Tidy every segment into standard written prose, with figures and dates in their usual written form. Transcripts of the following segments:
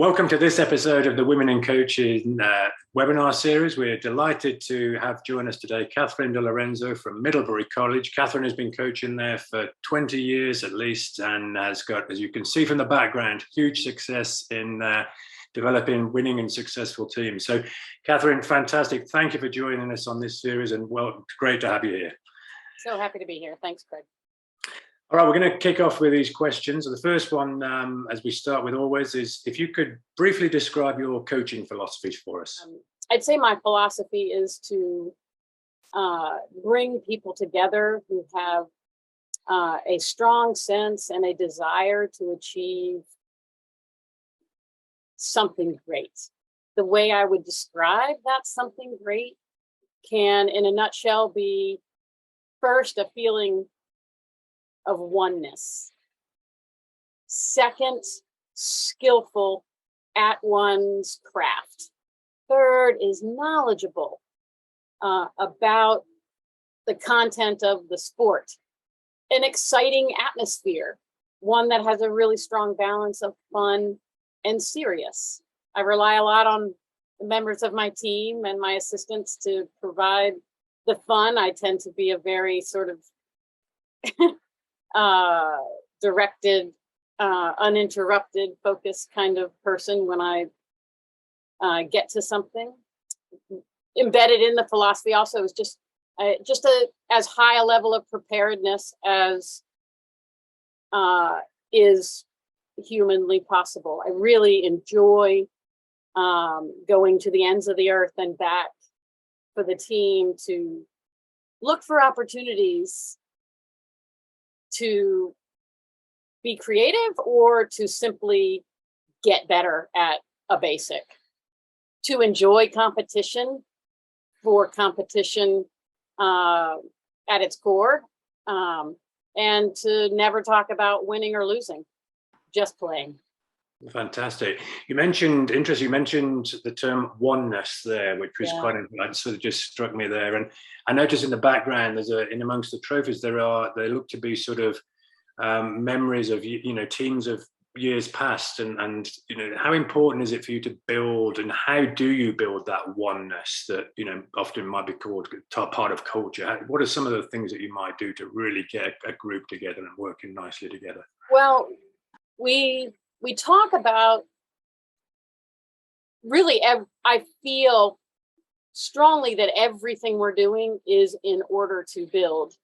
Welcome to this episode of the Women in Coaching webinar series. We're delighted to have join us today Katharine DeLorenzo from Middlebury College. Katharine has been coaching there for 20 years at least and has got, as you can see from the background, huge success in developing winning and successful teams. So Katharine, fantastic. Thank you for joining us on this series, and well, great to have you here. So happy to be here. Thanks, Craig. All right, we're going to kick off with these questions. The first one, as we start with always, is if you could briefly describe your coaching philosophies for us. I'd say my philosophy is to bring people together who have a strong sense and a desire to achieve something great. The way I would describe that something great can, in a nutshell, be first, a feeling of oneness. Second, skillful at one's craft. Third is knowledgeable about the content of the sport. An exciting atmosphere, one that has a really strong balance of fun and serious. I rely a lot on the members of my team and my assistants to provide the fun. I tend to be a very sort of directed, uninterrupted, focused kind of person when I get to something. Embedded in the philosophy also is just as high a level of preparedness as is humanly possible. I really enjoy going to the ends of the earth and back for the team to look for opportunities to be creative or to simply get better at a basic, to enjoy competition for competition at its core, and to never talk about winning or losing, just playing. Fantastic. You mentioned the term oneness there, which was quite sort of just struck me there. And I noticed in the background, in amongst the trophies, they look to be sort of memories of teams of years past, and how important is it for you to build, and how do you build that oneness that often might be called part of culture? What are some of the things that you might do to really get a group together and working nicely together? Well, we talk about really, I feel strongly that everything we're doing is in order to build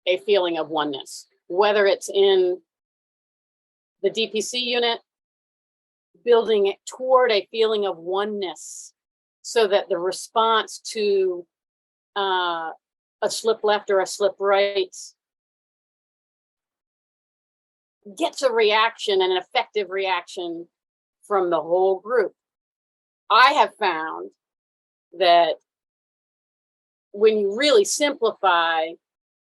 a feeling of oneness, whether it's in the DPC unit, building it toward a feeling of oneness so that the response to a slip left or a slip right gets a reaction, and an effective reaction from the whole group. I have found that when you really simplify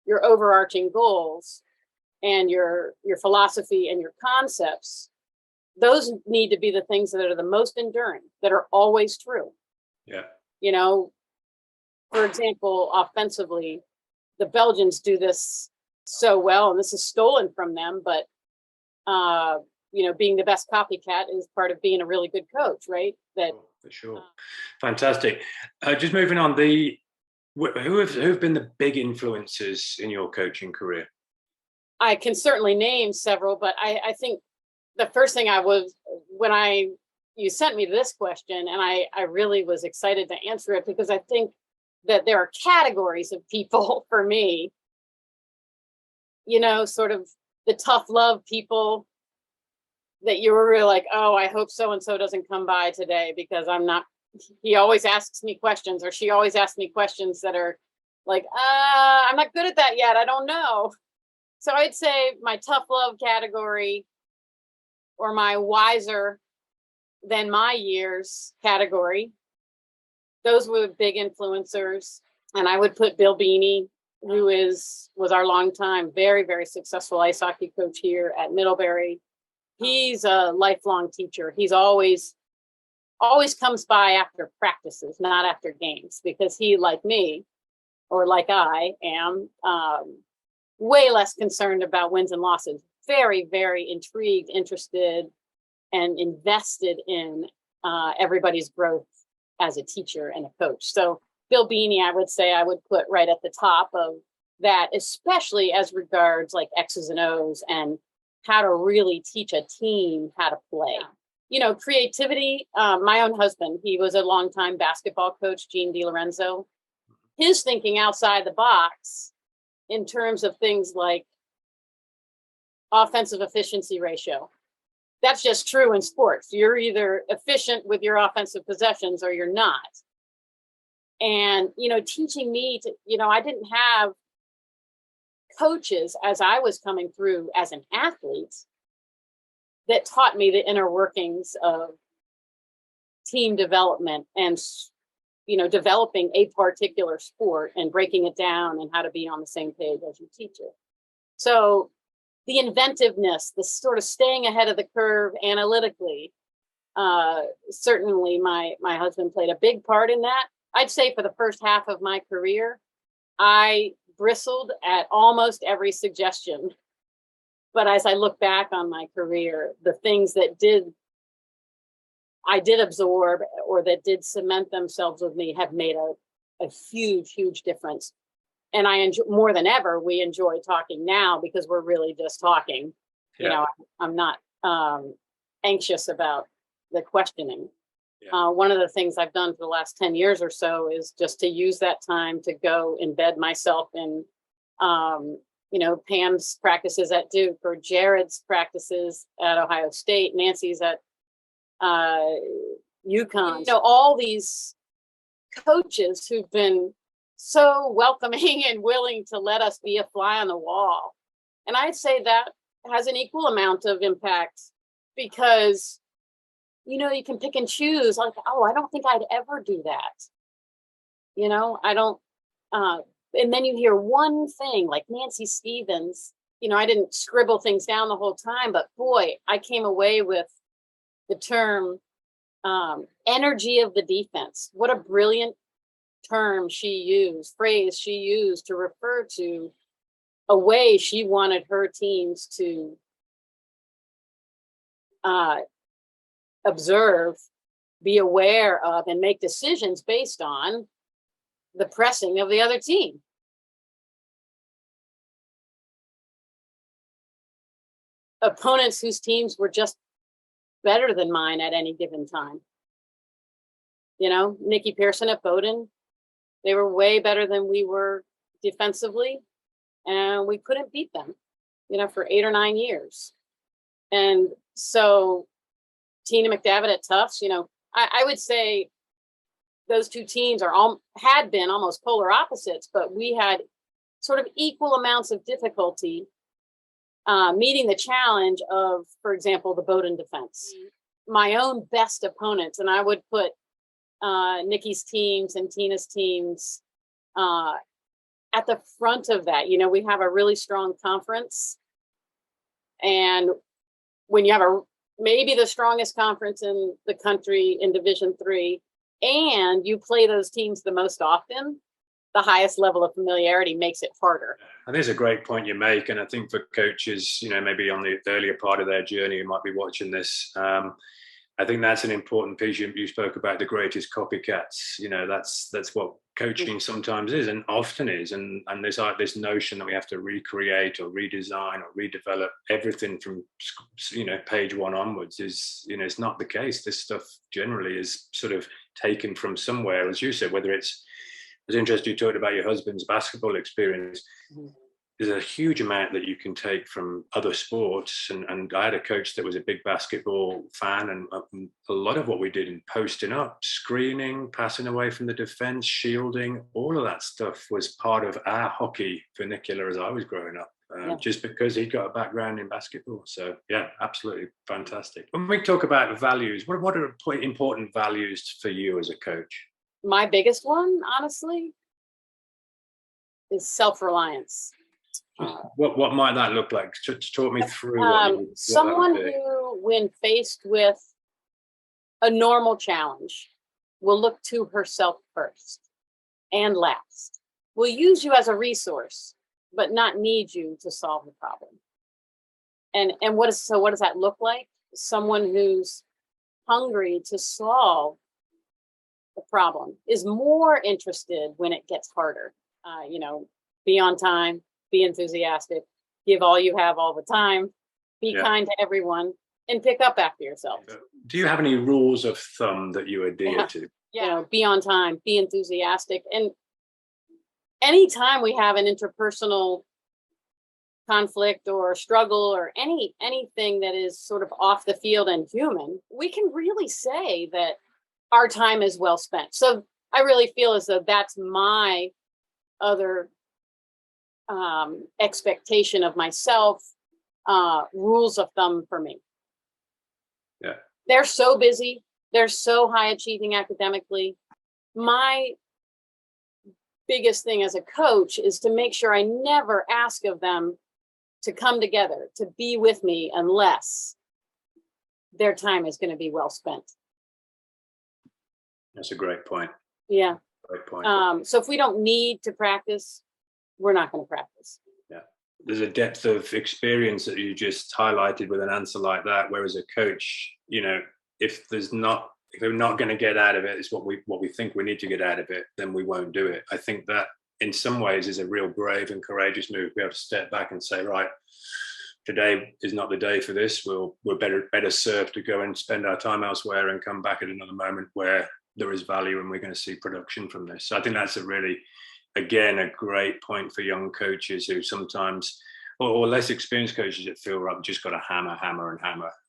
your overarching goals and your philosophy and your concepts, those need to be the things that are the most enduring, that are always true. Yeah. For example, offensively, the Belgians do this so well, and this is stolen from them, but being the best copycat is part of being a really good coach, right? For sure. Fantastic. Just moving on, who've been the big influences in your coaching career? I can certainly name several, but I think the first thing you sent me this question, and I really was excited to answer it, because I think that there are categories of people for me, sort of the tough love people that you were really like, oh, I hope so-and-so doesn't come by today because he always asks me questions, or she always asks me questions that are like, I'm not good at that yet. I don't know. So I'd say my tough love category, or my wiser than my years category, those were big influencers. And I would put Bill Beanie, who was our longtime, very, very successful ice hockey coach here at Middlebury. He's a lifelong teacher. He's always comes by after practices, not after games, because he, like me, or like I am, way less concerned about wins and losses. Very, very intrigued, interested, and invested in everybody's growth as a teacher and a coach. So Bill Beanie, I would say I would put right at the top of that, especially as regards like X's and O's and how to really teach a team how to play. Yeah. You know, creativity. My own husband, he was a longtime basketball coach, Katharine DeLorenzo. His thinking outside the box in terms of things like offensive efficiency ratio. That's just true in sports. You're either efficient with your offensive possessions or you're not. And, you know, teaching me to, you know, I didn't have coaches as I was coming through as an athlete that taught me the inner workings of team development and, you know, developing a particular sport and breaking it down and how to be on the same page as your teacher. So the inventiveness, the sort of staying ahead of the curve analytically, certainly my husband played a big part in that. I'd say for the first half of my career, I bristled at almost every suggestion. But as I look back on my career, the things that I did absorb or that did cement themselves with me have made a huge, huge difference. And I enjoy more than ever, we enjoy talking now because we're really just talking. Yeah. You know, I'm not anxious about the questioning. Yeah. One of the things I've done for the last 10 years or so is just to use that time to go embed myself in, you know, Pam's practices at Duke or Jared's practices at Ohio State, Nancy's at UConn. You know, all these coaches who've been so welcoming and willing to let us be a fly on the wall. And I'd say that has an equal amount of impact because, you know, you can pick and choose like, oh, I don't think I'd ever do that. You know, I don't, and then you hear one thing like Nancy Stevens, you know, I didn't scribble things down the whole time, but boy, I came away with the term energy of the defense. What a brilliant phrase she used to refer to a way she wanted her teams to observe, be aware of, and make decisions based on the pressing of the other team. Opponents whose teams were just better than mine at any given time. You know, Nikki Pearson at Bowdoin, they were way better than we were defensively, and we couldn't beat them, you know, for 8 or 9 years. And so Tina McDavitt at Tufts, you know, I would say those two teams had been almost polar opposites, but we had sort of equal amounts of difficulty meeting the challenge of, for example, the Bowdoin defense. My own best opponents, and I would put Nikki's teams and Tina's teams at the front of that. You know, we have a really strong conference, and when you have maybe the strongest conference in the country in Division III, and you play those teams the most often, the highest level of familiarity makes it harder. And there's a great point you make. And I think for coaches, you know, maybe on the earlier part of their journey, who might be watching this, I think that's an important piece. You spoke about the greatest copycats. You know, that's what coaching sometimes is and often is. And there's like this notion that we have to recreate or redesign or redevelop everything from, you know, page one onwards is, you know, it's not the case. This stuff generally is sort of taken from somewhere, as you said, whether it was interesting you talked about your husband's basketball experience. Mm-hmm. There's a huge amount that you can take from other sports. And I had a coach that was a big basketball fan, and a lot of what we did in posting up, screening, passing away from the defense, shielding, all of that stuff was part of our hockey vernacular as I was growing up, just because he got a background in basketball. So yeah, absolutely fantastic. When we talk about values, what are important values for you as a coach? My biggest one, honestly, is self-reliance. What might that look like? Talk me through someone who, when faced with a normal challenge, will look to herself first and last, will use you as a resource, but not need you to solve the problem. And what does that look like? someone who's hungry to solve the problem, is more interested when it gets harder. Be on time, be enthusiastic, give all you have all the time, be kind to everyone, and pick up after yourself. Do you have any rules of thumb that you adhere to? Be on time, be enthusiastic. And anytime we have an interpersonal conflict or struggle or anything that is sort of off the field and human, we can really say that our time is well spent. So I really feel as though that's my other expectation of myself, rules of thumb for me. Yeah. They're so busy. They're so high achieving academically. My biggest thing as a coach is to make sure I never ask of them to come together, to be with me, unless their time is going to be well spent. That's a great point. Yeah. Great point. So if we don't need to practice, we're not going to practice. Yeah. There's a depth of experience that you just highlighted with an answer like that. Whereas a coach, if we're not going to get out of it, it's what we think we need to get out of it, then we won't do it. I think that in some ways is a real brave and courageous move. We have to step back and say, right, today is not the day for this. We're better served to go and spend our time elsewhere and come back at another moment where there is value and we're going to see production from this. So I think that's a really, again, a great point for young coaches who sometimes, or less experienced coaches that feel like I've just got to hammer.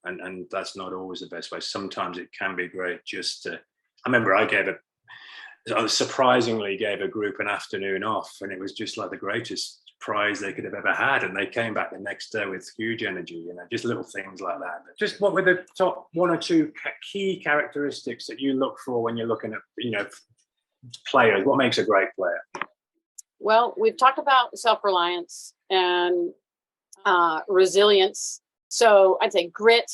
And that's not always the best way. Sometimes it can be great just to, I remember I surprisingly gave a group an afternoon off, and it was just like the greatest prize they could have ever had. And they came back the next day with huge energy, just little things like that. Just what were the top one or two key characteristics that you look for when you're looking at, players? What makes a great player? Well, we've talked about self-reliance and resilience. So I'd say grit,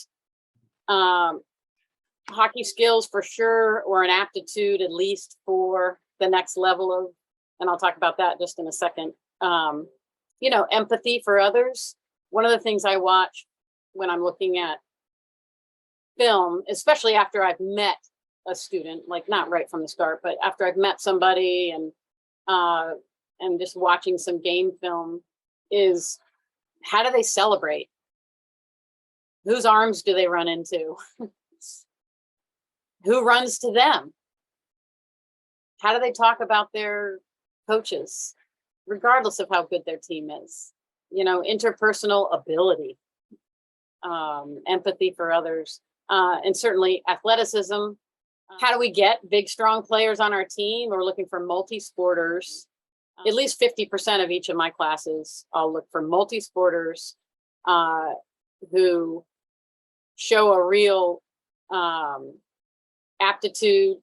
hockey skills for sure, or an aptitude at least for the next level of, and I'll talk about that just in a second. Empathy for others. One of the things I watch when I'm looking at film, especially after I've met a student, like not right from the start, but after I've met somebody and just watching some game film, is how do they celebrate? Whose arms do they run into? Who runs to them? How do they talk about their coaches, regardless of how good their team is? Interpersonal ability, empathy for others, and certainly athleticism. How do we get big, strong players on our team? We're looking for multi-sporters. At least 50% of each of my classes, I'll look for multi-sporters who show a real aptitude,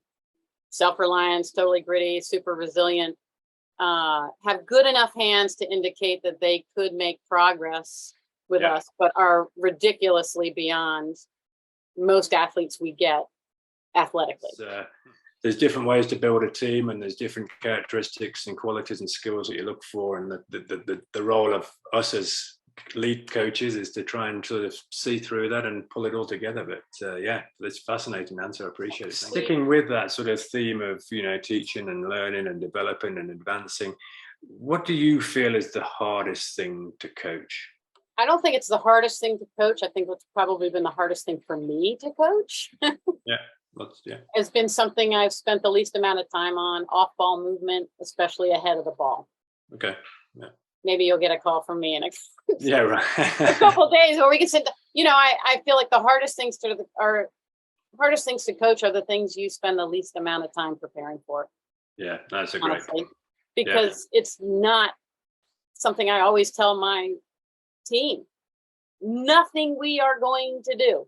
self-reliance, totally gritty, super resilient, have good enough hands to indicate that they could make progress with us, but are ridiculously beyond most athletes we get athletically. There's different ways to build a team, and there's different characteristics and qualities and skills that you look for. And the role of us as lead coaches is to try and sort of see through that and pull it all together. But that's a fascinating answer. I appreciate it. Sticking with that sort of theme of teaching and learning and developing and advancing, what do you feel is the hardest thing to coach? I don't think it's the hardest thing to coach. I think what's probably been the hardest thing for me to coach has been something I've spent the least amount of time on: off-ball movement, especially ahead of the ball. Okay. Yeah. Maybe you'll get a call from me in a couple of days, or we can sit. I feel like the hardest things to coach are the things you spend the least amount of time preparing for. Yeah, that's a great point. Because it's not something I always tell my team. Nothing we are going to do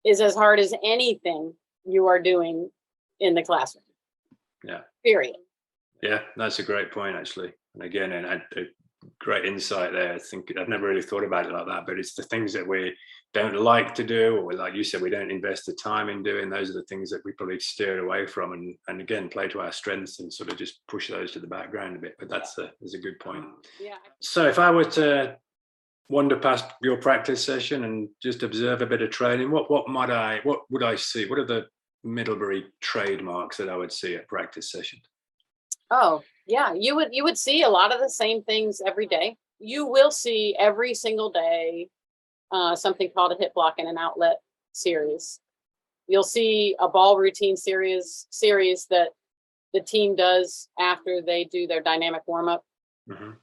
is as hard as anything you are doing in the classroom. Yeah. Period. Yeah, that's a great point, actually. And again, a great insight there. I think I've never really thought about it like that, but it's the things that we don't like to do, or like you said, we don't invest the time in doing. Those are the things that we probably steer away from, and again, play to our strengths and sort of just push those to the background a bit. But that's a good point. Yeah. So if I were to wander past your practice session and just observe a bit of training, what would I see? What are the Middlebury trademarks that I would see at practice session? Oh, yeah, you would see a lot of the same things every day. You will see every single day something called a hit block and an outlet series. You'll see a ball routine series that the team does after they do their dynamic warm up.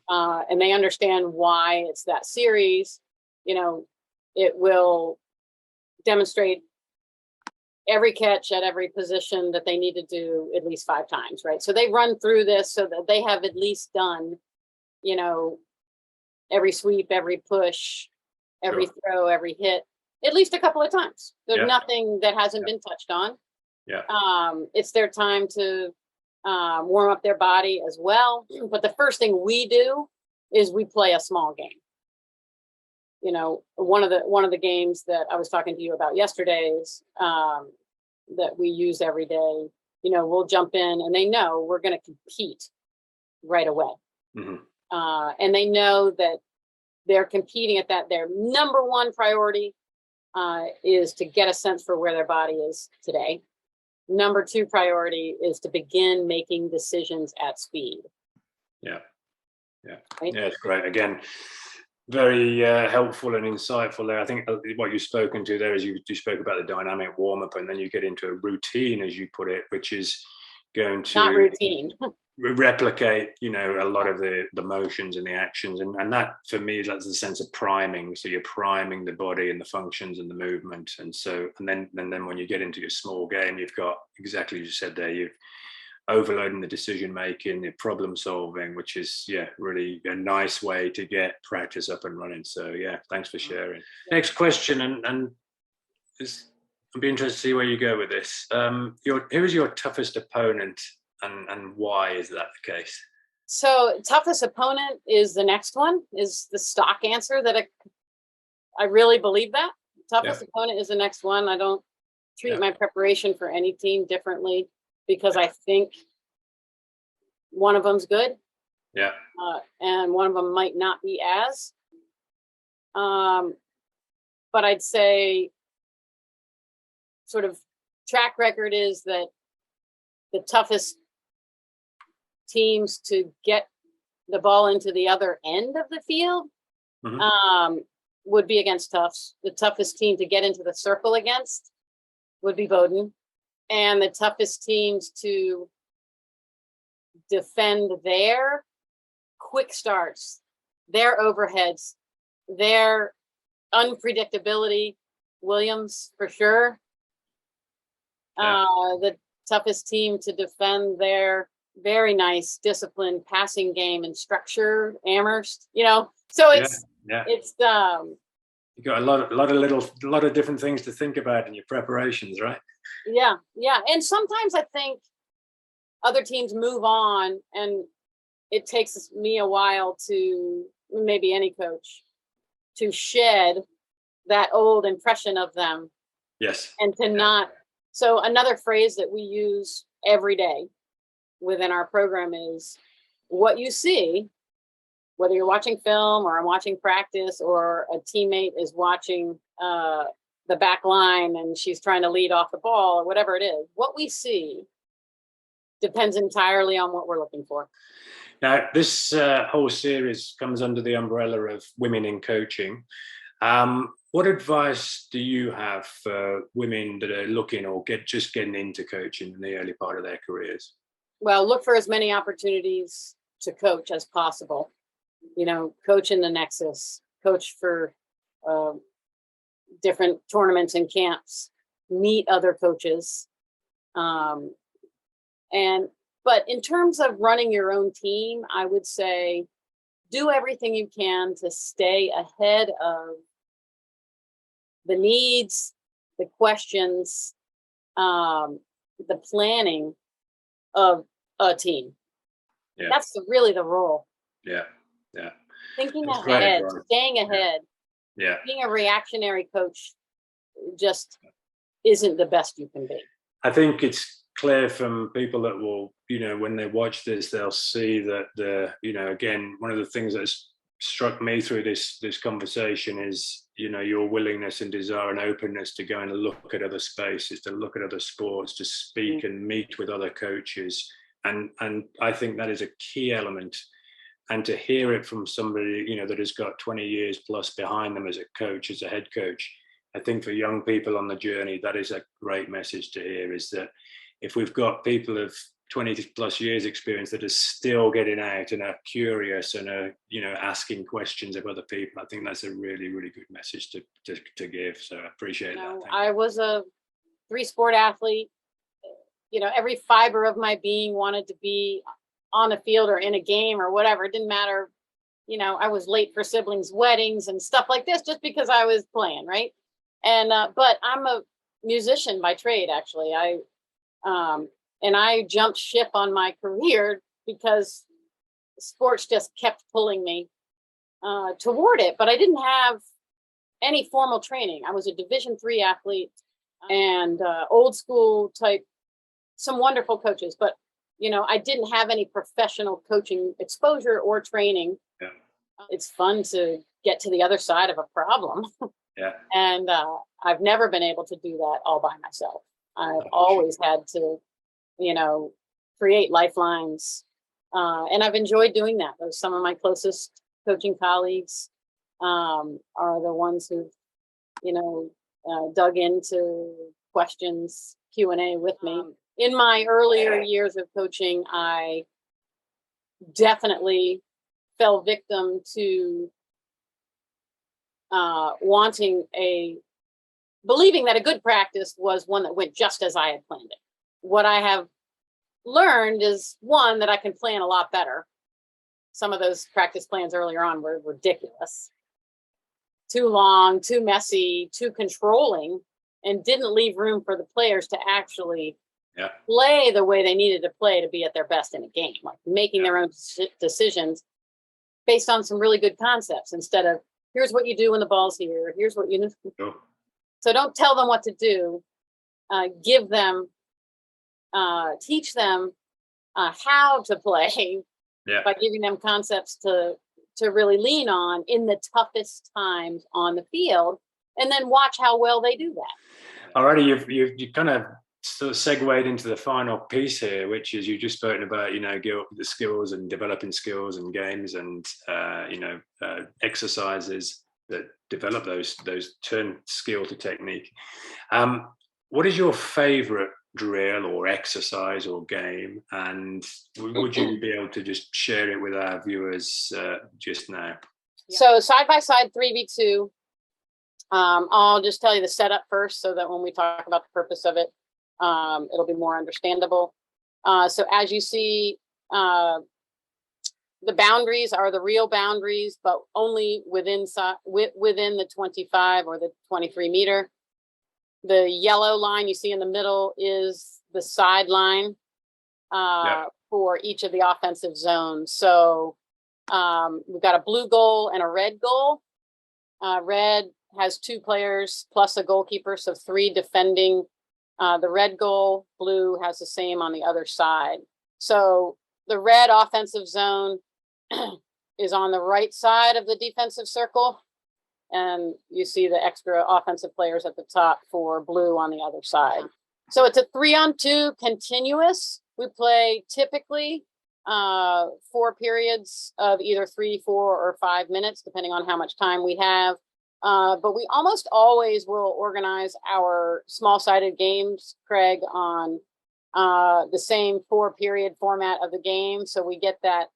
And they understand why it's that series. You know, it will demonstrate every catch at every position that they need to do at least 5 times, right? So they run through this so that they have at least done, you know, every sweep, every push, every throw, every hit, at least a couple of times. There's nothing that hasn't been touched on. It's their time to warm up their body as well. But the first thing we do is we play a small game. You know, one of the games that I was talking to you about yesterday is that we use every day. You know, we'll jump in and they know we're going to compete right away. And they know that they're competing at that. Their number one priority is to get a sense for where their body is today. Number 2 priority is to begin making decisions at speed. Right? Yeah, it's great. Again, very helpful and insightful there. I think what you've spoken to there is you spoke about the dynamic warm-up, and then you get into a routine, as you put it, which is going to not routine. replicate, you know, a lot of the motions and the actions, and that for me that's the sense of priming. So you're priming the body and the functions and the movement, and then when you get into your small game, you've got exactly as you said there, you've overloading the decision making, the problem solving, which is really a nice way to get practice up and running. So thanks for sharing. Next question, and I'd be interested to see where you go with this. Who is your toughest opponent, and why is that the case? So toughest opponent is the next one, is the stock answer that I really believe that. Toughest opponent is the next one. I don't treat my preparation for any team differently because I think one of them's good. And one of them might not be as. But I'd say sort of track record is that the toughest teams to get the ball into the other end of the field would be against Tufts. The toughest team to get into the circle against would be Bowdoin. And the toughest teams to defend their quick starts, their overheads, their unpredictability, Williams for sure. The toughest team to defend their very nice disciplined passing game and structure, Amherst, you know. So it's you got a lot of different things to think about in your preparations, right? Yeah. And sometimes I think other teams move on, and it takes me a while to, maybe any coach, to shed that old impression of them. Yes. And to not. So another phrase that we use every day within our program is what you see, whether you're watching film or I'm watching practice or a teammate is watching the back line and she's trying to lead off the ball or whatever it is, what we see depends entirely on what we're looking for. Now, this whole series comes under the umbrella of women in coaching. What advice do you have for women that are looking or just getting into coaching in the early part of their careers? Well, look for as many opportunities to coach as possible. You know, coach in the Nexus, coach for different tournaments and camps, meet other coaches. But in terms of running your own team, I would say do everything you can to stay ahead of the needs, the questions, the planning of a team. That's really the role. Thinking ahead, staying ahead. Being a reactionary coach just isn't the best you can be. I think it's clear from people that will, when they watch this, they'll see that again, one of the things that's struck me through this conversation is, you know, your willingness and desire and openness to go and look at other spaces, to look at other sports, to speak and meet with other coaches. And I think that is a key element. And to hear it from somebody, you know, that has got 20 years plus behind them as a coach, as a head coach, I think for young people on the journey, that is a great message to hear, is that if we've got people of 20 plus years experience that are still getting out and are curious and are, you know, asking questions of other people, I think that's a really, really good message to give. So I appreciate that. I was a 3-sport athlete. You know, every fiber of my being wanted to be on the field or in a game or whatever. It didn't matter. You know, I was late for siblings' weddings and stuff like this just because I was playing, right? And but I'm a musician by trade, actually. And I jumped ship on my career because sports just kept pulling me toward it. But I didn't have any formal training. I was a Division III athlete and old school type, some wonderful coaches. But, you know, I didn't have any professional coaching exposure or training. Yeah. It's fun to get to the other side of a problem. Yeah. And I've never been able to do that all by myself. I've always had to, you know, create lifelines. And I've enjoyed doing that. Those some of my closest coaching colleagues are the ones who, you know, dug into questions, Q&A with me. In my earlier years of coaching, I definitely fell victim to believing that a good practice was one that went just as I had planned it. What I have learned is, one, that I can plan a lot better. Some of those practice plans earlier on were ridiculous. Too long, too messy, too controlling, and didn't leave room for the players to actually play the way they needed to play to be at their best in a game, like making their own decisions based on some really good concepts instead of, here's what you do when the ball's here, here's what you do. So don't tell them what to do. Give them, teach them how to play by giving them concepts to really lean on in the toughest times on the field, and then watch how well they do that. Alrighty, you kind of sort of segued into the final piece here, which is you've just spoken about, you know, the skills and developing skills and games and you know, exercises that develop those turn skill to technique. What is your favorite drill or exercise or game, and would you be able to just share it with our viewers just now? So side by side 3v2. I'll just tell you the setup first so that when we talk about the purpose of it, it'll be more understandable. So as you see, the boundaries are the real boundaries, but only within the 25 or the 23 meter. The yellow line you see in the middle is the sideline for each of the offensive zones. So we've got a blue goal and a red goal. Red has 2 players plus a goalkeeper, so 3 defending the red goal. Blue has the same on the other side. So the red offensive zone is on the right side of the defensive circle. And you see the extra offensive players at the top for blue on the other side. So it's a 3-on-2 continuous. We play typically 4 periods of either 3, 4, or 5 minutes, depending on how much time we have. But we almost always will organize our small-sided games, Craig, on the same 4-period format of the game. So we get that.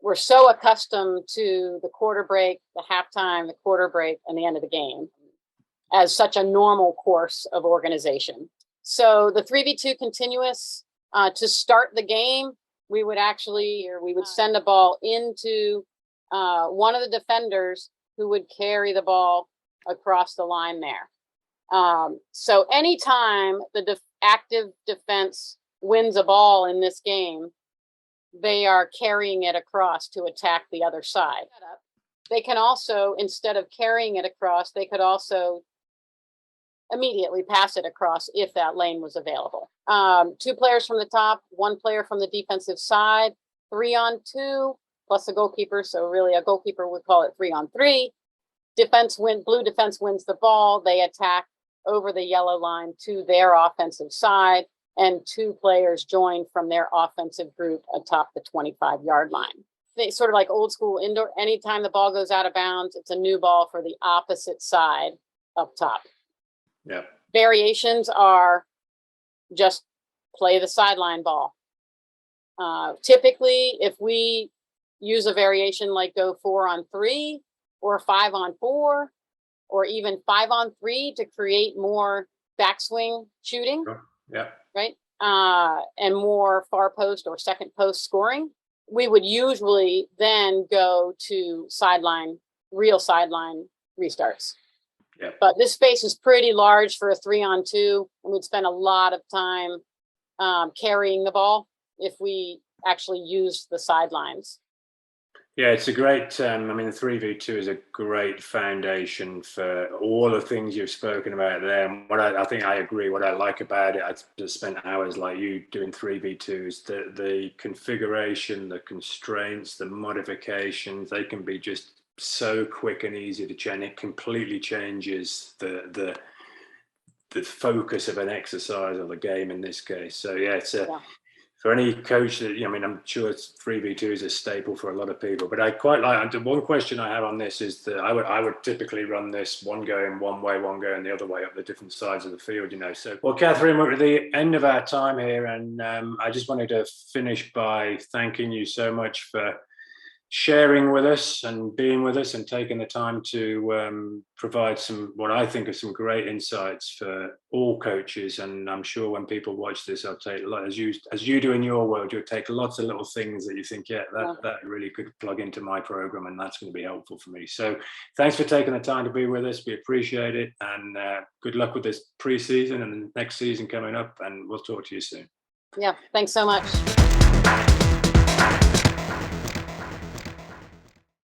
We're so accustomed to the quarter break, the halftime, the quarter break, and the end of the game as such a normal course of organization. So the 3v2 continuous, to start the game, we would send a ball into one of the defenders who would carry the ball across the line there. So anytime the active defense wins a ball in this game, they are carrying it across to attack the other side. They can also, instead of carrying it across, they could also immediately pass it across if that lane was available. 2 players from the top, 1 player from the defensive side, 3-on-2. plus a goalkeeper. So really a goalkeeper would call it 3-on-3. Blue defense wins the ball. They attack over the yellow line to their offensive side, and 2 players join from their offensive group atop the 25-yard line. They sort of like old school indoor. Anytime the ball goes out of bounds, it's a new ball for the opposite side up top. Yeah. Variations are just play the sideline ball. Typically, if we use a variation like go 4-on-3 or 5-on-4 or even 5-on-3 to create more backswing shooting, yeah, right, and more far post or second post scoring, we would usually then go to real sideline restarts. Yeah. But this space is pretty large for a 3-on-2, and we'd spend a lot of time carrying the ball if we actually use the sidelines. Yeah, it's a great, I mean, the 3v2 is a great foundation for all the things you've spoken about there. And what I think I agree, what I like about it, I've just spent hours like you doing 3v2s, the configuration, the constraints, the modifications, they can be just so quick and easy to change. It completely changes the focus of an exercise or the game in this case. So yeah, it's for any coach that, I mean, I'm sure 3v2 is a staple for a lot of people, but I quite like, one question I have on this is that I would typically run this one going one way, one going the other way up the different sides of the field, So, well, Katharine, we're at the end of our time here, and I just wanted to finish by thanking you so much for sharing with us and being with us and taking the time to provide what I think are some great insights for all coaches. And I'm sure when people watch this, I'll take a lot, as you do in your world, you'll take lots of little things that you think, that really could plug into my program, and that's going to be helpful for me. So thanks for taking the time to be with us. We appreciate it, and good luck with this preseason and the next season coming up, and we'll talk to you soon. Yeah, thanks so much.